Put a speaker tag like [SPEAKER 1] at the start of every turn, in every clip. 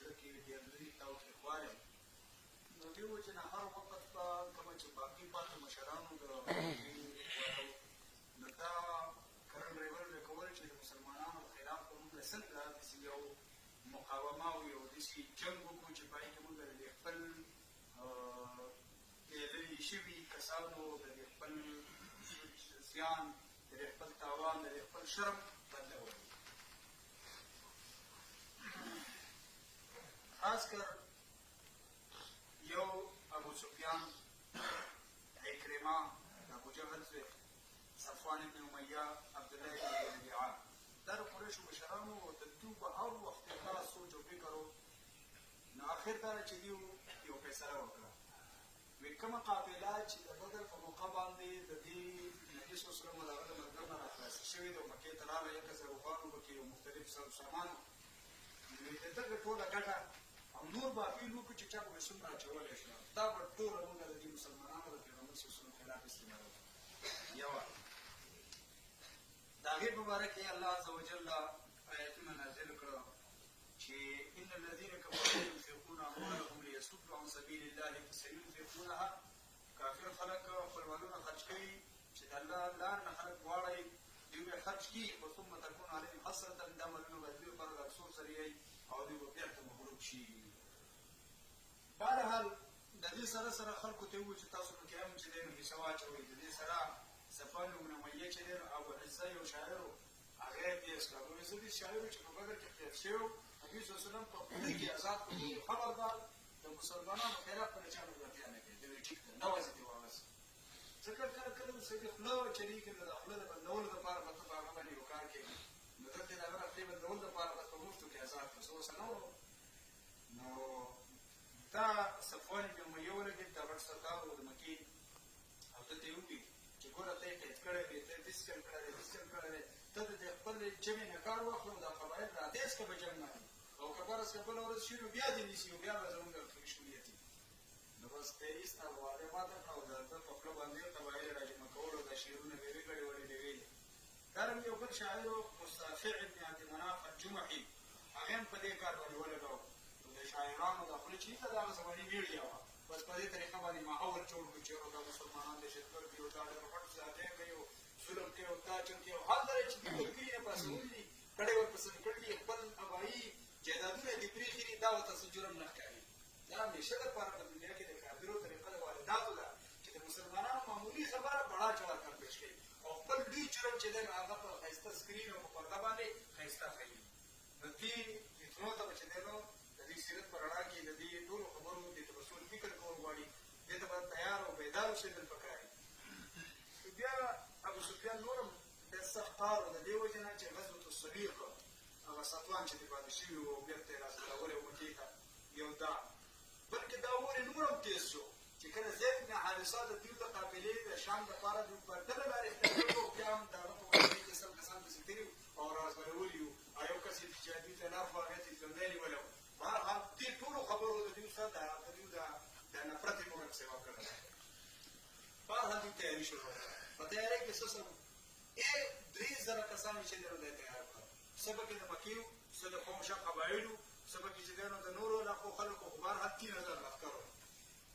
[SPEAKER 1] زړه کې ډېر لرې تاوتریخوالی نو دې وجې نه هر وخت به کومه چې باقي پاتې مشرانو د نو دا کرن ریبل کول چې د مسلمانانو خلاف به موږ څنګه داسې یو مقاومه او یو داسې جنګ وکړو چې په هغې کې موږ د خپل لرې شوي کسانو د خپل زیان د خپل تاوان د خپل شرم بدله وکړو. خاص کر یو ابو سفیان، عکرمه، ابو جهل زوی، صفوان بن امیه، عبدالله بن ربیعه، دا د قریشو مشرانو د دوی په هر وخت کې دا سوچ او فکر و. نو اخر ته چې دوی یو فیصله وکړه، وایي کومه قافله چې د بدر په موقع باندې د دې نبي صلی الله علیه وسلم د هغه د ملګرو نه راخلاصه شوې ده او مکې ته راغله، 1000 روحانو پکې او مختلف سامان، نو د دغه ټوله ګټه او نور باقي لوکو چې چا به څومره اچولی شو دا به ټوله موږ د دې مسلمانانو د پیغمبر صلی الله علیه وسلم خلاف استعمالوو. یوه د هغې په باره کې الله عز وجل آیتونه نازل کړه چې ان الذین کفروا ينفقون اموالهم لیصدوا عن سبیل الله فسينفقونها، کافر خلک خپل مالونه خرج کوي چې د الله لار نه خلک واړوي، دوی به خرج کړي خو ثم تکون علیهم حسرة، دا مالونه به د دوی لپاره د افسوس ذریعه او دوی به بېرته مغلوب شي. بهرحال د دې سره سره خلکو ته ووایي چې تاسو پکې هم چې دی نو حصه واچوئ. د دې سره صفوان بن امیه چې دی نو ابو عزه یو شاعر و، هغه یې پیش کړ. ابو عزه دې شاعر و چې په بدر کې قید شوی و، نبي صلی الله علیه وسلم په خوله کې آزاد کړو، خبردار د مسلمانانو خلاف په چا ملګرتیا نه کوي. دوی ټیک ده نه وځي دې واغس ځکه کله کله سړي خوله چلیږي نو د خوله د بندولو دپاره به ته په هغه باندې یو کار کوي، نو دلته د هغه خولې بندولو دپاره به په مفتو کې آزاد کړو. څه اوسه نه وو. نو دا صفوان بن امیه ولګېد، دا غټ سردار و د مکې، او ده ته یې وویل چې ګوره ته یې قید کړی دی، ته یې داسې کار کړی دی، داسې کار کړی دی، ته د خپل جمع نه کار واخله او دا قبایل راتېز کړه په جنګ باندې، او که فرض کړه بله ورځ شي نو بیا دې نیسي او بیا به زموږ مشغولیت وي. نو بس ته یې ایسته وعده ماته کړه او د ده په خوله باندې قبایل راجمع کول او دا شعرونه به یې وکړې وړې به ویلې. دارنګه یو بل شاعر و مستافع بن عبد مناف الجمحي، هغه هم په دې کار باندې ولګاو. د شاعرانو دا خوله چې ده د هغه زماني میډیا وه، بس په دې طریقه باندې ماحول جوړ کړو چې دا مسلمانان دهشت ګرد دي او دا ډېر غټ زیاتۍ کوي او ظلم کوي او تاچم کوي او هر ځای چې دوی ملګري یې پاڅولي دي، کډې ورپسې کړي دي، خپل ابایي جایدادونه یې دې پرېښي دي، دا ورته څه جرم نه ښکاري. دا همیشه دپاره په دنیا کې د کافرو طریقه د وارداتو ده چې د مسلمانانو معمولي خبره بړا چړا کار پیش کوي او خپل لوی جرم چې دی نو هغه په ښایسته سکرین او په پرده باندې ښایسته ښیي. نو دې فتنو ته به چې دی نو د دې سیرت په رڼا کې د دې ټولو خبرو دې ته به څوک فکر کول غواړي، دې ته به تیار او بیدار اوسېدل پکار دي. بیا ابو سفیان نور هم ډېر سخت کار و د دې وجې نه چې غزوة الصلیق هغه صفوان چې دې پاتې شوي وو او بېرته یې راڅرولی و مکې ته، یو دا بلکې دا ور یې نور هم تېز شو چې کله زید بن حارثه د دوی د قافلې د شام دپاره دوی په ډله لارې اختیار و، بیا هم د هغه په قافلې کې سل کسان پسې تللي وو او راځولي وو، او یو کس یې جهادي ته لار خو هغې ته یې ژوندی نیولی وو. بهرحال دې ټولو خبرو د دوی سره د دوی د نفرت یې موږ سیوا کړی. بهرحال دوی تیاري شروع کړه. په تیارۍ کې څه سوه 3000 کسان چې دی نو دی تیار کړه، څه پکې د مکې وو، څه د قوم شا قبایلو، څه پکې چې دی نو د نورو علاقو خلکو، خو بهرحال 3000 لښکر وو.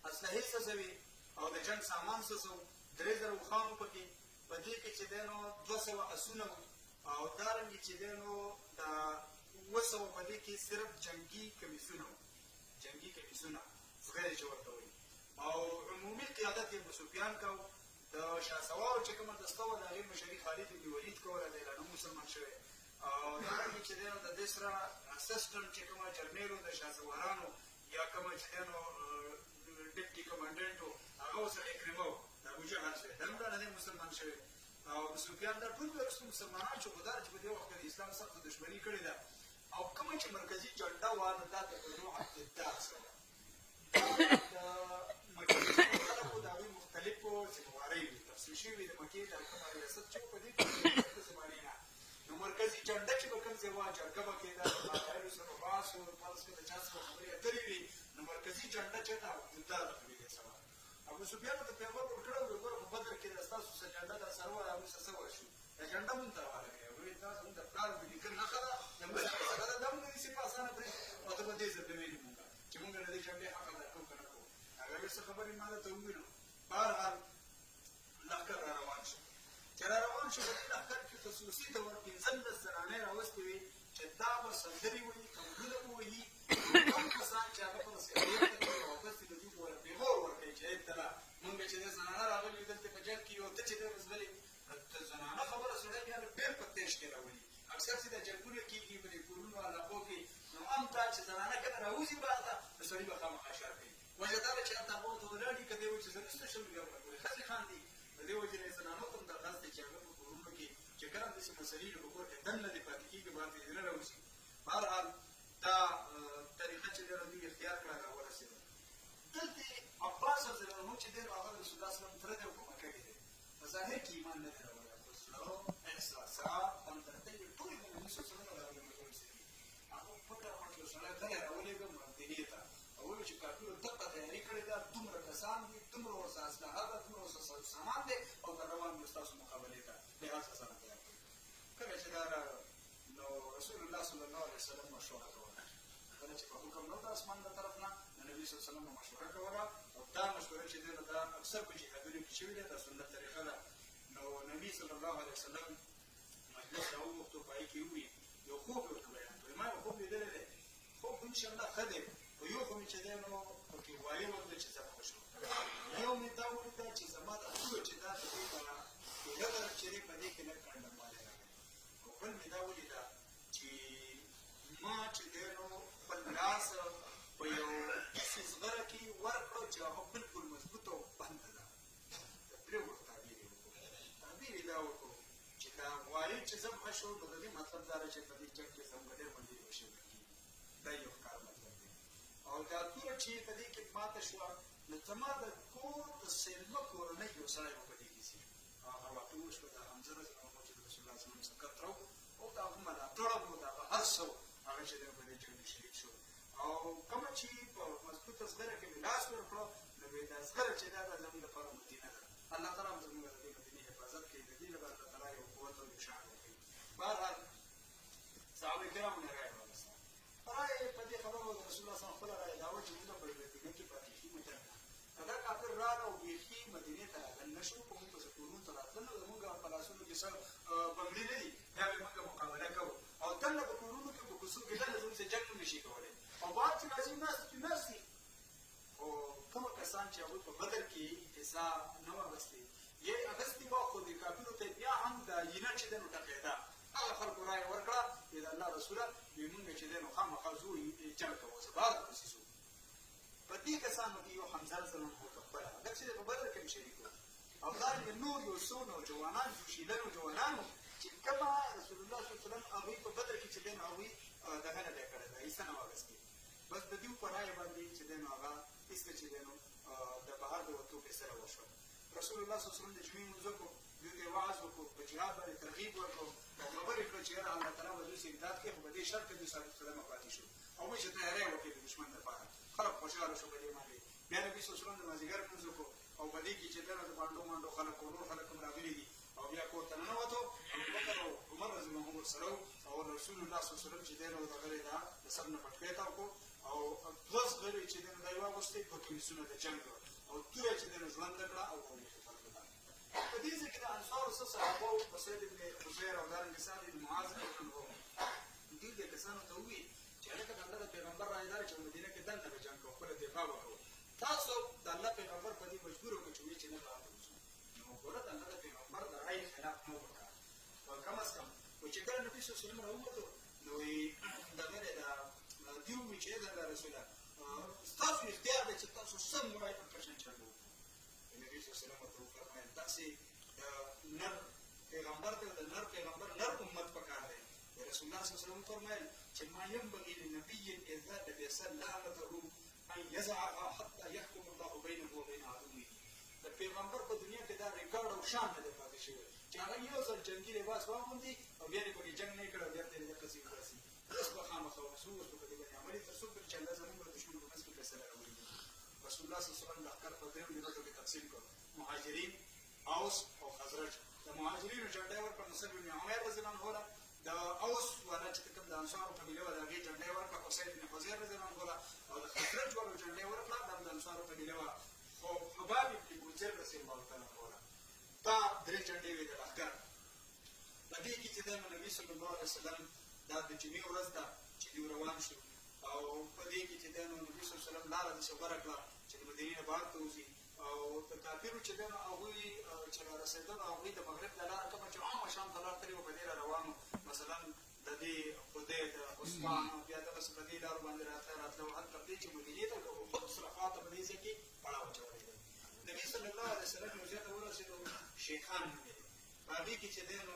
[SPEAKER 1] اسلحې څه څه وې او د جنګ سامان څه څه وو، 3000 اوښان وو پکې، په دې کې چې دی نو 200 اسونه وو، او دارنګې چې دی نو د 200 په دې کې صرف جنګي کمیسونه وو، جنګي کمیسونه زغرې چې ورته وایي، او عمومي قیادت یې ابو سفیان کو. د شهسوارو چې کومه دسته وه د هغې مشري خالد بن ولید کوله، دی لا نه مسلمان شوی، او دارنګې چې دی نو د دې سره اسسټنټ چې کومه جرنیل و د شهسوارانو یا کومه چې دی نو ډپټي کمانډنټ و هغه ورسره عکرمه و د ابوجهل زوی، دا هم لا نه دی مسلمان شوی. او ابو سفیان دا ټول وروسته مسلمانان شو، خو دا چې په دې وخت کې د اسلام سخته دښمني کړې ده. او کومه چې مرکزي جنډه وه نو دا د بنو عبدالدار سره د مکې خلکو د هغوی مختلفو ذمهوارۍ وي، تقسیم شوي د مکې د کومه ریاست چې په دې کې د زمانې نه نو مرکزي جنډه چې به کوم ځای وه، جرګه به کېده، د قبایلو سره بحث و، فرض کړه د چا څخه خبرې اترې وي، نو مرکزي جنډه چېرته عبدالدار د قبیلې څخه وه. ابو سفیان ورته پیغام ورکړی و ګوره په بدر کې د ستاسو څه جنډه درسره وه، هغوی څه څه وشو، دا جنډه مونږ ته حواله کړئ. هغوی دا زموږ د پلار د لیکل نښه ده، د مسلې سره ده، دا مونږ نه نیسي په اسانه پرېږدي، او د ته به دې ځل ویلي مونږ چې مونږ د دې جګړې حق ادا کوو که نه کوو. هغه ویل څه خبرې ما درته وویلو. بهرحال لښکر را روان شو. چې را روان شو په دې لښکر کې خصوصي ډول 15 زنانې راوستې وې چې دا به سندرې وایي، قمرونه به وهي. کوم کسان چې هغه په مسیحیت کې دي او بس د دوی په پیغور ورکوي چې ابتلا مونږ چې د زنانه راغلي دلته په جنګ کې او ته چې دی بزغلې د زنانه خبره سړی بیا ډېر په تېش کې راولي. اکثر چې دا جنګونه کېږي په دې کورونو علاقو کې نو هم دا چې زنانه کله راوځي بهر ته نو سړي به خامخا شر کوي. وجه دا ده چې هلته هغو ته ولاړ دي که دی وایي چې زه نشته شم بیا ورکوي ښځې خاندي. د دې وجې نه یې زنانو ته هم درخواست دی چې هغه په کورونو کې چې کله هم داسې مسلې په کور کې دننه دې پاتې کېږي بهر ته دې نه راوځي. بهرحال دا طریقه چې دی دوی اختیار کړه راورسېده. دلته عباس رضی الله عنه چې دی نو هغه رسول الله صلی الله علیه وسلم تره دی او په مکه کې دی. په ظاهر کې ایمان نه دی راوړی خو زړه احساسات همدردۍ یې ټولې د نبي صلی الله علیه وسلم راغلي ملګري سره دي. هغه پټه وکړه سړی کله راولېږم مدینې ته او وویل چې کافرو دقه تیاري کړې ده، دومره کسان دي، دومره ورسره اسلحه ده، دومره ورسره سامان دی او که روان دي ستاسو مقابلې ته لحاظه ځان تیار کړئ. کله چې دا نو رسول الله صلی الله علیه وسلم مشوره کوله. کله چې په حکم نه د اسمان د طرف نه د نبي صلی الله علیه وسلم مشوره کوله او دا مشوره چې دی نو دا اکثر په جهادونو کې شوې ده، دا سنت طریقه ده. نو نبي صلی الله علیه وسلم مجلس راوغوښتو په هغې کې وویل یو خوب یې ورته بیان کړی. ما یو خوب لیدلی دی، خوب انشاءالله ښه دی خو یو خو مې چې دی نو پکې وایه وکړه چې ذبحه شو. یو مې دا ولیده چې زما دا توره چې دا د دې په ټوله ده چې دی په دې کې لږ کنډموالی راغلی. او بل مې دا ولیده چې ما چې دی نو خپل لاس په یو کیسې زغره کې ورکړه چې هغه بلکل مضبوطه او بنده ده. د پرېوړو تعبیر یې وکړو. تعبیر یې دا وکړو چې دا غوایي چې ذبحه شو نو د دې مطلب دا ده چې په دې جنګ کې زموږ ډېر ملګري وشوي کېږي. دا یو ښکاره مطلب دی. او دا توره چې په دې کې ماته شوه نو زما د کور د سلمه کورنۍ یو سړی به په دې کې ځي. هغه واقع وشوه د حمزه رضی الله عنه چې د رسول الله صلی الله علیه وسلم څخه تره او د هغه ملاتړه و د هغه هر څه هغه چې دی په دې جنګ کې شهید شو. او کومه چې په مضبوطه زغره کې مې لاس ورکړه نو وایي دا زغره چې دا زموږ لپاره مدینه ده. الله تعالی هم زموږ د دې مدینې حفاظت کوي. د دې لپاره الله تعالی یو قوت او یو شان ورکوي. بهرحال صحابه کرامو نه رایه راوسته. رایه په دې خبره د رسول الله صلی الله علیه وسلم خپله رایه دا وه چې موږ په مدینه کې پاتې کېږو جنګ نه. که دا کافر راغله او بیخي مدینې ته راتلل نه شو په موږ پسې کورونو ته راتلل نو زموږ په لاسونو کې څه بنګړي نه دي بیا به موږ مقابله کوو او دننه په کورونو کې په کوڅو کې دننه زموږ سره جنګ نه شي کولی. او بعد چې راځي ناست دي ناست دي. خو کومه کسان چې هغوی په بدر کې حصه نه وه اخیستې یا یې اخیستې وه خو د کافرو ته بیا هم د آیینه چې دی نو ټکېده. هغه خلکو رایه ورکړه چې د الله رسوله وایي مونږ چې دی نو خامخا ځو جنګ کوو زه بهر پسې ځو. په دې کسانو کې یو حمزه رضی الله عنه پخپله هغه چې دی په بدر کې هم شریک و. او دارنګې نور یو څو نوجوانان جوشیله نوجوانان وو چې کومه رسول الله صلی الله علیه وسلم هغوی په بدر کې چې دی نو هغوی دغه نه دی کړی ده حصه نه وه اخیستې. بس د دوی په رایه باندې چې دی نو هغه ایسته چې دی نو د بهر د وتو فیصله وشوه. رسول الله صلی الله علیه وسلم د جمعې لمونځ وکړو، دوی ته یې وعظ وکړو، په جهاد باندې ترغیب ورکړو او خبرې کړه چې یاره الله تعالی به دوی سره امداد کوي خو په دې شرط که دوی سالمه پاتې شو او موږ چې تیاری وکړو د دښمن لپاره. خلک خوشحاله شو په دې باندې. بیا نبي صلی الله علیه وسلم د مازدیګر لمونځ وکړو او په دې کې چې دی نو د بانډو مانډو خلک او نور خلک هم راغلي دي او بیا کور ته ننوتو. ابوبکر او عمر رضی الله عنهم ورسره وو او رسول الله صلی الله علیه وسلم چې دی نو دغه یې ده د سر نه پټکۍ تاو کړو او دوه زغرې چې دی نو دا یې واغوستې دوه کمیسونه د جنګ او توره چې دی نو ژوندی کړه او وویښته خلکو ته. په دې ځای کې د انصارو څه صحابه وو په سید بن حضیر او دارنګې سعد بن معاذ دوی دې کسانو ته وویل چې هلکه د الله د پیغمبر رایه دا چې مدینه کې دننه به جنګ کوو خپله دفاع وکړو. تاسو د الله پیغمبر په دې مجبور وکړو چې وایي چې نه بهر ته وځو. نو ګوره د الله د پیغمبر د رایې خلاف مه وکړه. کم از کم چې کله نبي صلی الله علیه وسلم راووتو نو دغه دی دوی وویل چې د الله رسوله ستاسو اختیار دی چې تاسو سم وایي په شان چل وکړو. نبي صلی الله علیه وسلم ورته وفرمایل داسې نر پیغمبر دی د نر پیغمبر نر امت پکار دی. رسول الله صلی الله علیه وسلم وفرمایل چې ما ینبغي لنبي اذا لبس لعنته ان یزعها حتى يحكم الله بینه وبین عدوه. د پیغمبر په دنیا کې دا ریکارډ او شان نه دی پاتې شوی چې هغه یو ځل جنګي لباس واغوندي او بیا یې پکې جنګ نه یې کړی او بیا ته یې دقسې ورسي. اوس به خامخا وسو اوس به په دې باندې عملي تر څو پورې چې الله زموږ د دښمن په منځ کې فیصله راولي. رسول الله صلی الله علیه وسلم لښکر په درېیو ډلو کې تقسیم کړ، مهاجرین، اوس او خزرج. د مهاجرینو جنډه یې ورکړه مصعب بن عمیر رضی الله عنه له، د اوس والا چې کوم د انصارو قبیله وه د هغې جنډه یې ورکړه اسید بن حذیر رضی الله عنه او د خزرج والو جنډې ورکړه دا د انصارو قبیله وه خو حباب بن منذر رضی الله تعالی عنه دا درې جنډې وې د لښکر په دې کې چې دی نو نبي صلی الله علیه وسلم دا د جمعې ورځ ده چې دوی روان شو او په دې کې چې دی نو نبي صلی الله علیه وسلم لاره داسې غوره کړه چې د مدینې نه بهر ته وځي او د کافرو چې دی نو هغوی چې را رسېدل هغوی د مغرب له لاره کومه چې عامه شام ته لار تللې وه په دې را روان وو مثلا د دې خدید عثمان بیا دغسې په دې لارو باندې راتله او حتی دې چې مدینې ته خود صرفا ته په دې ځای کې پړاو اچولی دی نبي صلی الله علیه وسلم یو ځای ته ورسېدو شیخان نومېدل په هغې کې چې دی نو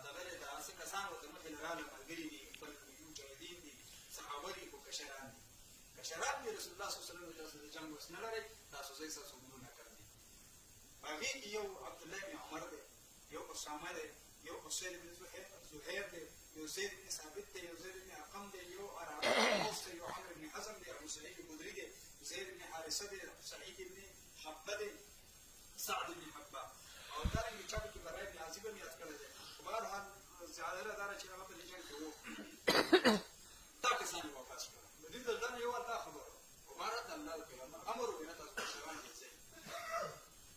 [SPEAKER 1] دغه دی داسې کسان ورته مخې له راغله ملګري دي خپل مجاهدین دي صحابه دي خو کشران دي کشران دي رسول الله صلی الله علیه وسلم تاسو د جنګ وس نه لرئ تاسو ځای ستاسو ګلونه کړي په هغې کې یو عبدالله بن عمر دی یو اسامه دی یو حسین بن زهیر دی یو زید بن ثابت دی یو زید بن ارقم دی یو اوس دی یو عمرو بن حزم دی ابو سعید خدري دی زید بن حارثه دی سعید بن حبه دی سعد بن حبه او دارنګې چا پکې برای بن عازب هم یاد کړی دی خو بهرحال زیادره دا ده چې هغه په دې جنګ کې وو دا کسان یې واپس کړل د دې دلته نه یو دا خبره خو بهرحال د الله پیغمبر امر وکړي نه تاسو کشران ګرځئ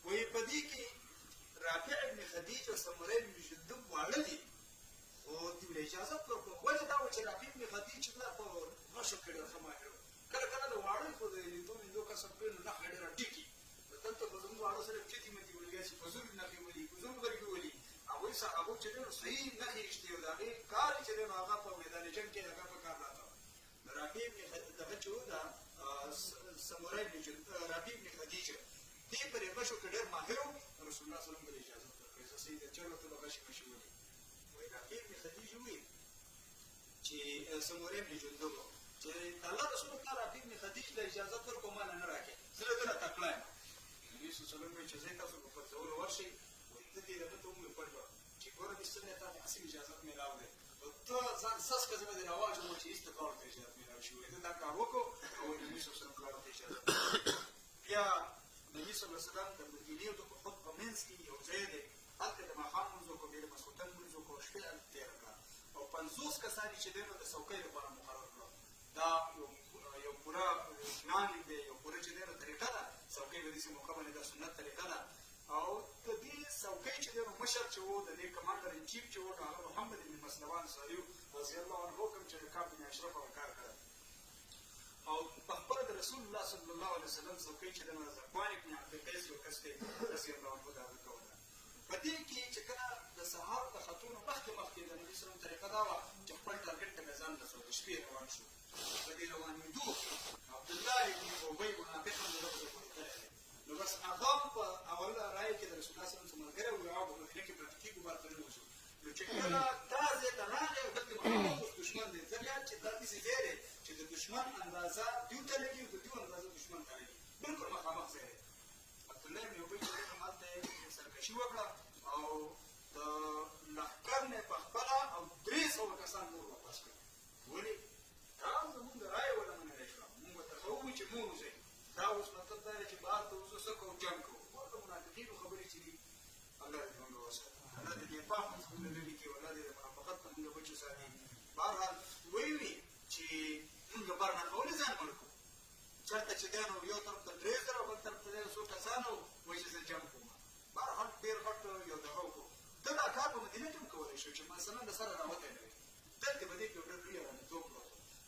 [SPEAKER 1] وایي په دې کې رافع بن خدیج او سمره بن جندب واړه دي خو دوی له اجازه ورکړه ولې دا و چې رافع بن خدیج دا په غشو کې ډېر ښه ماهر و کله کله د واړه خو د لیدو کسب کړي نو نښه ډېره ټیټي دلته خو زموږ واړه سره ټیټي متي ولګیا چې په زور نښې ولي په زور ورګې ولي هغوی صحابو چې دی نو صحیح نښې ایښتې وو د هغې کار یې چې دی نو هغه په میدان جنګ کې هغه په کار راته د رافع بن دغه چې و دا سمره بن رافع بن خدیج دې پر غشو کې ډېر ماهر و رسول الله صلی الله علیه وسلم ته اجازه ورکړې زه صحیح د چلو ته به غشې مشې ولي وایي رافع بن خدیج وویل چې سمره بن جندب چې الله رسول الله رافع بن خدیج له اجازه ورکړو ما نه راکړې زه له ده نه تکړه یم نبي صلی الله علیه وسلم وایي چې ځئ تاسو په فرضولو ورشئ وایي ته دې دغه ته ومې پټ کړه چې ګوره دې څنګه تا ته هسې اجازت میلاو دی ته ځان سس که زه به دې راواچوم چې هېڅ ته کار ته اجازت میلاو شي وایي ده دا کار وکړو او نبي صلی الله علیه وسلم لاره ته اجازت بیا نبي صلی الله علیه وسلم د مدینې د خود په منځ کې یو ځای دی هلته د ماښام لمونځ وکړو بیا د ماسخوتن لمونځ وکړو شپې هلته تېره کړه او 50 کسان چې دی نو د څوکۍ لپاره مقرر کړه دا یو پوره پلان دی یو پوره چې دی نو طریقه ده څوکۍ په داسې موقع باندې دا سنت طریقه ده او د دې څوکۍ چې دی نو مشر چې و د دې کمانډر ان چیف چې و نو هغه محمد بن مسلمان صاحب رضی الله عنه کوم چې د کعب بن اشرف هغه کار کړی او په خپله د رسول الله صلی الله علیه وسلم څوکۍ چې دی نو ذکوان بن عبدالقیس یو کس دی رضی الله عنه د هغه کوله په دې کې چې کله د سهار د خطونو مخکې د نبي سلم طریقه دا وه چې خپل ټارګټ ته مې ځان رسول د شپې روان شو په دې روانېدو عبدالله بن ابی منافق هم د ده په پورې تللی دی نو بس هغه په اوله رایه کې د رسول الله صلی الله علیه وسلم ملګری و هغه په مدینه کې پاتې کېږو بهر ته ننوځو نو چې کله دا ځای ته راغی او دلته محمد اوس دښمن دی ځکه چې دا داسې ځای دی چې د دښمن اندازه دیو ته لګي او د دیو اندازه دښمن ته لګي بلکل مخامخ ځای دی عبدالله بن ابی چې دی نو هلته یې سرکشي وکړه او د لښکر نه په خپله او 300 کسان نور واپس کړل ولې دا زموږ د رایې وله منلی شوه مونږ ورته ښه ووایو چې مه وځئ دا اوس مطلب دا دی چې بهر ته وځو څه کوو جنګ کوو د منافقینو خبرې چې دي الله دې موږ وساتي الله دې نفاق نه زموږ نه لرې کړي الله دې د منافقت نه موږ بچ وساتي بهرحال ویلي چې موږ بهر نه ولې ځان مړ کړو چېرته چې دی نو یو طرف ته 300 بل طرف ته 100 کسان وو وایي چې زه جنګ کوم بهرحال ډېر غټ یو دغه وکړو ده دا کار په مدینه کې هم کولی شو چې مثلا د سره راوتی نه وي دلته به دې کې یو ډېر لوی رانیتوب وکړو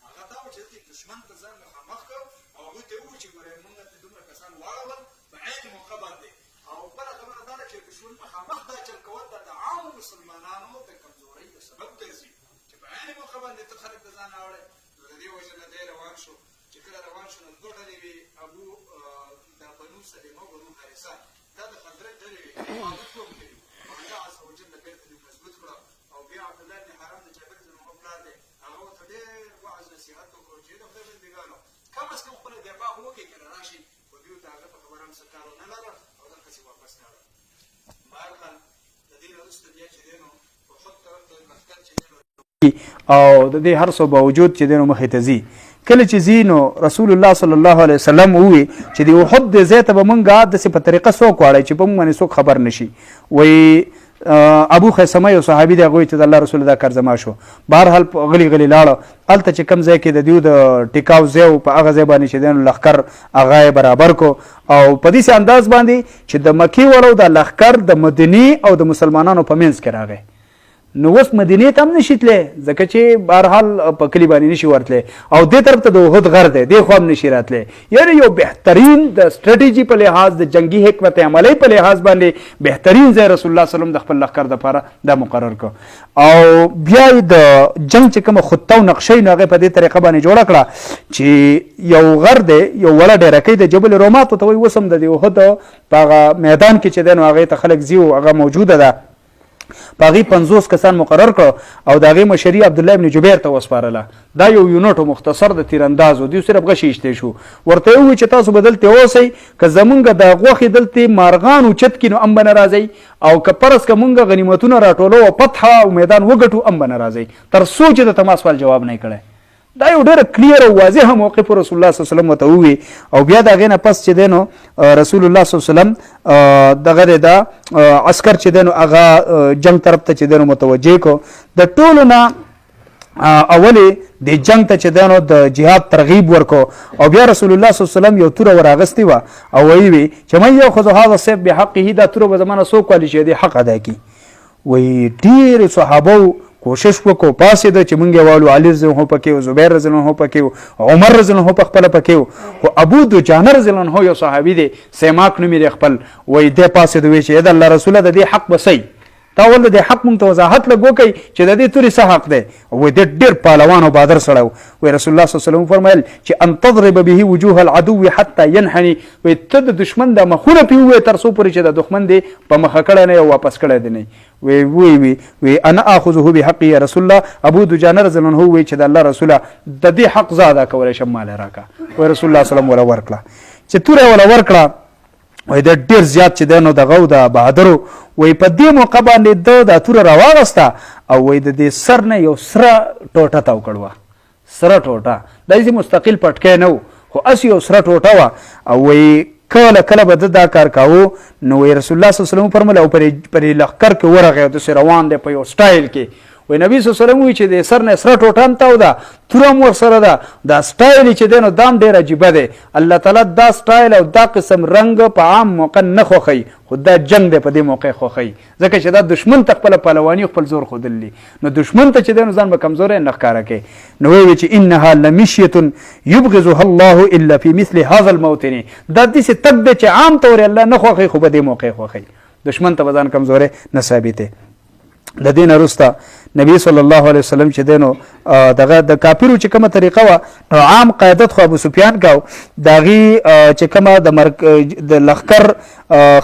[SPEAKER 1] هغه دا و چې دلته دښمن ته ځان مخامخ کړ او هغوی ته یې وویل چې ګورئ موږ دلته دومره کسان واړول په عین موقع باندې او بله خبره دا ده چې دښمن مخامخ دا چل کول دا د عامو مسلمانانو د کمزورۍ د سبب ګرځي چې په عین موقع باندې ته خلک د ځان راوړی نو د دې وجې نه دی روان شو چې کله روان شو نو دوه ډلې وې ابو دا بنو سلمه او بنو حارثه دا د خزرج ډلې وې مالک کوم کوي الله عز وجل بیرته دې مضبوط کړه او بیا عبدالله بن حرام د جابر بن عمر پلار دی هغه ورته ډېر وعظ نصیحت وکړو چې د خدای بندګانو کم از کم خپله دفاع خو وکړئ که نه راشي خو دوی ته هغه په خبره هم څه کار ونه لره او دلته واپس لاړه بهرحال د دې نه وروسته بیا چې دی نو په خود طرف ته لښکر چې دی او د دې هر څه باوجود چې دی نو مخې ته ځي کله چې ځي نو رسول الله صلی الله علیه وسلم ووی چې د احد دې ځای ته به مونږ داسې په طریقه څوک واړی چې په مونږ باندې څوک خبر نه شي وایي
[SPEAKER 2] ابو خیثمه یو صحابي دی هغوی ته د الله رسول دا کار زما شو بهرحال غلی غلی لاړه هلته چې کوم ځای کې د دیو د ټیکاو ځای و په هغه ځای باندې چې دی لښکر هغه یې برابر کو او په داسې انداز باندې چې د مکې والو د لښکر د مدینې او د مسلمانانو په منځ کې راغی نو اوس مدینې ته هم نشي تللی ځکه چې بهرحال په کلي باندې نشي ورتلی او دې طرف ته د احد غر دی دې خوا هم نشي راتلی یعنې یو بهترین د سټرټیجي په لحاظ د جنګي حکمت عملۍ په لحاظ باندې بهترین ځای رسول الله وسلم د خپل لښکر دپاره دا مقرر کړ او بیا یې د جنګ چې کومه خطه او نقشه یې نو هغې په دې طریقه باندې جوړه کړه چې یو غر دی یو وړه ډیرکۍ د جبل رومات ورته وایي اوس هم د دې احد په هغه میدان کې چې دی نو هغې ته خلک ځي او هغه موجوده ده په هغې 50 کسان مقرر کړه او د هغې مشري عبدالله ابن جبیر ته وسپارله دا یو یونټ مختصر د تیرانداز و دوی صرف غشي ایستی شو ورته یې ووایي چې تاسو به دلته اوسئ که زمونږ د غوښې دلته مارغان اوچت کړي نو هم به نه راځئ او که فرض که مونږ غنیمتونه راټولو او فتحه او میدان وګټو هم به نه راځئ تر څو چې د تما سوال جواب نه یې کړی دا یو ډېره کلیر او واضحه موقف رسول الله صلی الله علیه وسلم ورته ووي او بیا د هغې نه پس چې دی نو رسول الله صلی الله علیه وسلم دغه دی دا عسکر چې دی نو هغه جنگ طرف ته چې دی نو متوجه کړو د ټولو نه اولې د جنگ ته چې دی نو د جهاد ترغیب ورکړو او بیا رسول الله صلی الله علیه وسلم یو توره ور اغستې وه او ویې وي چې من یاخذ هذا السیف بحقه دا توره به زما نه څوک والي چې د حق ادا کړي وایي ډېرې صحابو کوشش وکړو پاسېده چې موږ یې والو علي رضی الله پکې و زبیر رضی الله پکې و عمر رضی الله په خپله پکې و خو ابو دجانه رضی الله یو صحابي دی سیماک نوم یې خپل وایي دی پاسېده وایي چې د الله رسوله د دې حق به صحیح تا ول د حق مونږ ته وضاحت لږ وکړئ چې د دې تورې څه حق دی وایي دی ډېر پهلوان او بهادر سړی و وایي رسول الله صلی الله علیه وسلم فرمایل چې ان تضرب به وجوه العدو حتی ينحني وایي ته د دشمن دا مخونه پې ووایې تر څو پورې چې د دښمن دی په مخه کړی نه او واپس کړی دی نه وی انا اخذه بحقي يا رسول الله ابو دجانه رضی الله عنه وی چې د الله رسوله د دې حق زه ادا کولی شم مال راکړه وی رسول الله صلی الله علیه وسلم ولا ورکړه چې توره ولا ورکړه وی د ډېر زیات چې دی نو دغه و د بهادرو وی په دې موقع باندې ده دا توره راواغسته او وی د دې سر نه یو سره ټوټه تاو کړوه سره ټوټه داسې مستقل پټکی نه و خو هسې یو سره ټوټه وه او وی کله کله به دا کار کاوه نو وی رسول الله صلی الله علیه وسلم فرمایل او پرې لښکر کې ورغی او داسې روان دی په یو سټایل کې وی نبی صلی الله علیه وسلم وایي چې د سر نه سره ټوټه هم تاو ده توره هم ورسره ده دا سټایل چې دی نو دا هم ډېر عجیبه دی الله تعالی دا سټایل او دا قسم رنګ په عام موقع نه خوښوي خو دا جنګ دی په دې موقع خوښوي ځکه چې دا دشمن ته خپله پهلواني خپل زور ښودلی نو دشمن ته چې دی نو ځان به کمزوری نه ښکاره کوي نو ویې چې انها لمشیة یبغضها الله الا فی مثل هذا الموطن دا داسې تک دی چې عام طور الله نه خوښوي خو په دې موقع خوښوي دشمن ته به ځان کمزوری نه ثابتې د دې نه وروسته نبی صلی الله علیه وسلم چې دی نو دغه د کافرو چې کومه طریقه وه نو عام قیادت خو ابو سفیان کاو د هغې چې کومه د لښکر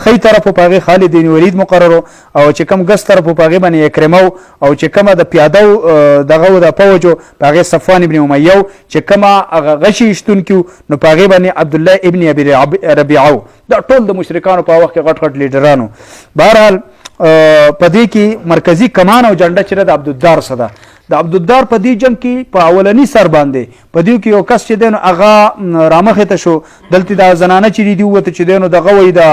[SPEAKER 2] ښی طرف په هغې خالد بن ولید مقرر او چې کوم ګس طرف په هغې باندې اکرمه او چې کومه د پیاده دغه و د فوج په هغې صفوان ابن امیه چې کومه هغه غشي ایستونکي نو په هغې باندې عبدالله ابن ابي ربیعه دا ټول د مشرکانو په وخت کې غټ غټ لیډرانو بهرحال په دې کې مرکزي کمان او جنډه چې د عبدالدار څه ده د عبدالدار په دې جنګ کې په اولني سر باندې په دې کې یو کس چې دی نو هغه رامخې ته شو دلته دا زنانه چې دي ووته چې دی نو دغه وایي دا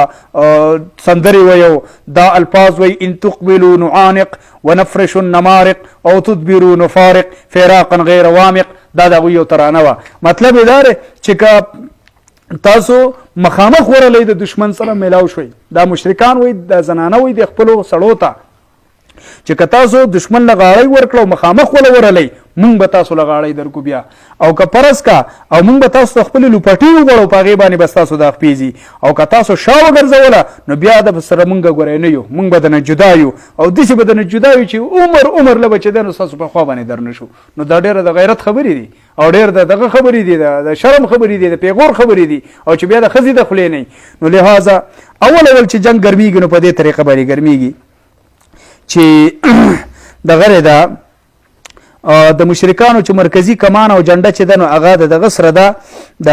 [SPEAKER 2] سندرې وایي دا الفاظ وایي ان تقبلوا نعانق ونفرش النمارق او تدبروا نفارق فراقا غیر وامق دا د هغوی یو ترانه وه مطلب یې دا دی چې که تاسو مخامخ ورلی د دشمن سره میلاو شوي دا مشرکان وایي د زنانه وایي د خپلو سړو ته چې که تاسو دشمن له غاړی ورکړه او مخامخ وله ورلی مونږ به تاسو له غاړی درکو بیا او که فرض کا او مونږ به تاسو ته خپلې لوپټې وغواړو په هغې باندې به ستاسو دا خپې ځي او که تاسو شا وګرځوله نو بیا د سره مونږ ګوری نه یو مونږ به د نه جدا یو او داسې به د نه جدا یو چې عمر له به چې دی نو ستاسو په خوا باندې در نه شو نو دا ډېره د غیرت خبرې دي او ډېر د دغه خبرې دي د شرم خبرې دي د پیغور خبرې دي او چې بیا د ښځې د خولې نه نو لهذا اول چې جنګ ګرمیږي نو په دې طریقه باندې ګرمیږي چې دغه ده د مشرکانو چې مرکزي کمان او جنډه چې ده نو هغه د دغه سره ده د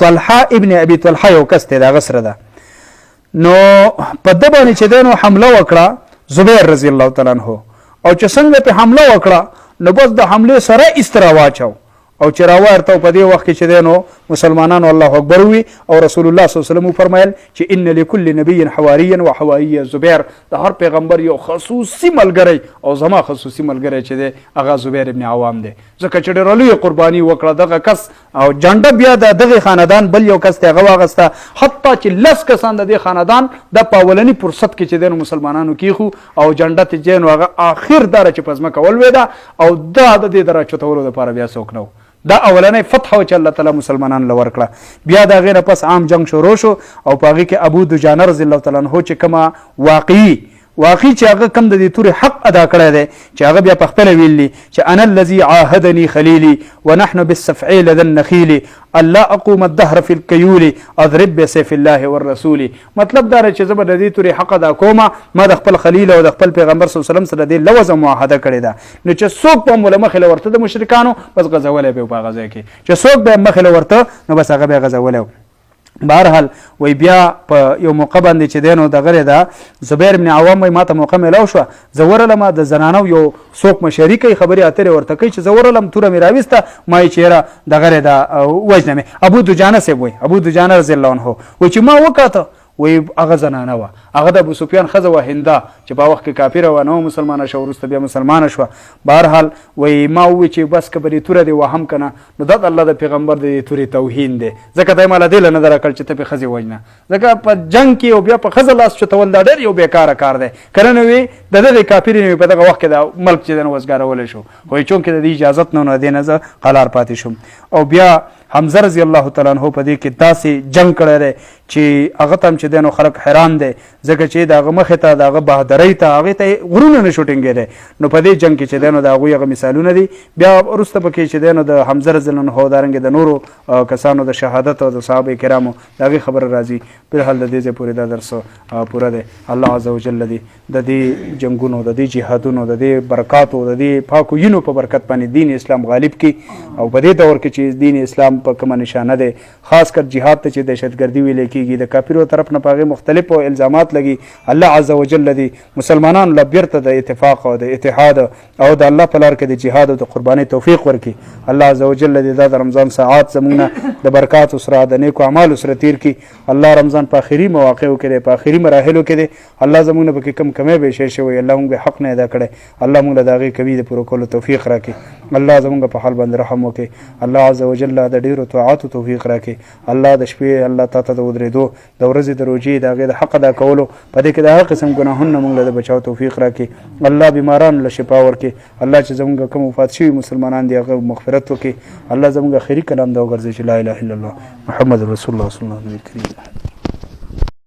[SPEAKER 2] طلحه ابن ابي طلحه یو کس دی د هغه سره ده نو په ده باندې چې ده نو حمله وکړه زبیر رضی الله تعالی عنه او چې څنګه پې حمله وکړه نو بس د حملې سره استرا واچو او چې راوارته په دې وخت کې چې دی نو مسلمانانو الله اکبر وي او رسول الله صلی الله علیه وسلم فرمایل چې ان لكل نبي حواريا وحواري زبير د هر پیغمبر یو خصوصي ملګری او زما خصوصي ملګری چې دی هغه زبیر ابن عوام دی ځکه چې ډېره لویه قرباني وکړه دغه کس او جنډه بیا د دغه خاندان بل یو کس ته هغه واغسته حتی چې 10 کسان د دې خاندان د پاولنی فرصت کې چې دی نو مسلمانانو کیخو او جنډه ته جن هغه آخر دره چې پزما کول وېدا او دا د دې درا چتولو لپاره بیا څوک نو دا اولنې فتح چې الله تعالی مسلمانان لور کړه بیا دا غیر پس عام جنگ شروع شو او پاغي کې ابو دجانه رضی الله تعالی عنہ چې کما واقعي چې هغه کم د دې توري حق ادا کړی دی چې هغه بیا په خپل ویلي چې انا الذي عاهدني خليلي ونحن بالسفع لدى النخيل الله اقوم الدهر في الكيول اضرب بسيف الله والرسول مطلب دا چې زبر د دې توري حق ادا کومه ما د خپل خلیل او د خپل پیغمبر صلی الله علیه وسلم سره د لوزه معاهده کړې ده نو چې څوک په مولا مخله ورته د مشرکانو بس غزولې به په غزا کې چې څوک به مخله ورته نو بس هغه به غزولې بهرحال وی بیا په یو موقع باندې چې دینو د غره دا زبیر ابن عوام وی ماته موقع ملاو شو زورلم د زنانو یو څوک مشاري کوي خبري اترې ورته کوي چې زورلم توره مې راويسته ما یې چیرې د غره دا وجنه ابو دجانه سی وی ابو دجانه رضی الله عنه و چې ما وکاته وی هغه زنانه و هغه د ابو سفیان خزه و هنده چې په وخت کې کافر و نو مسلمانه شو ورسته بیا مسلمانه شو بهرحال وی ما وی چې بس کبري توره دی وهم کنه نو د الله د پیغمبر د توري توهین دی ځکه دای مال دی نه درکل چې ته په خزه وجنه ځکه په جنگ کې او بیا په خزه لاس چتول دا ډېر یو بیکاره کار دی کنه وی د کافر نه په دغه وخت کې د ملک چې د وزګارول شو خو چون کې د اجازه نه دی نه قلار پاتې شوم او بیا حمزه رضی الله تعالی عنہ په دې کې داسې جنگ کړی دی چې هغه تم چې دینو خلک حیران دي ځکه چې دغه مخه ته دغه بهادرۍ ته هغه ته غرونه نه شوټینګ نو په دې جنگ کې چې دینو د هغه مثالونه دي بیا ورسته پکې چې دینو د حمزه رضی الله عنه دارنګ د نورو کسانو د شهادت او د صحابه کرامو دغه خبر راځي په حال د دې پورې دا درس پوره دی الله عزوجل دی د دې جنگونو د دې جهادونو د دې برکاتو د دې پاکو یینو په برکت باندې دین اسلام غالب کی او په دې دور کې چې دین اسلام په کومه نشانه ده خاص کر جهاد ته چې دهشتګردي ویل کېږي د کافرو طرف نه پاغه مختلف او الزامات لګي الله عزوجل دی مسلمانانو لبرته د اتفاق او د اتحاد او د الله په لار کې د جهاد او د قرباني توفیق ورکي الله عزوجل دی د رمضان ساعات زمونه د برکات سره د نیکو اعمال سره تیر کی الله رمضان په اخري مواقعو کې په اخري مراحلو کې الله زمونه به کم کمه به شي شوی الله موږ حق نه ادا کړي الله موږ دغه کوي د پرو کولو توفیق راکړي الله زمونږ په حال باندې رحم وکړي الله عزوجل د ډیرو طاعات او توفیق راکړي الله د شپې الله تعالی ته ودرېدو د ورځې د روزي د حق ادا کولو په دې کې د هر قسم ګناهونو موږ له بچاو توفیق راکړي الله بیماران له شفا ورکړي الله چې زمونږ کوم وفات شوي مسلمانان دي هغه مغفرت وکړي الله زمونږ خیری کلام دا وګرځي چې لا اله الا الله محمد رسول الله صلی الله علیه وسلم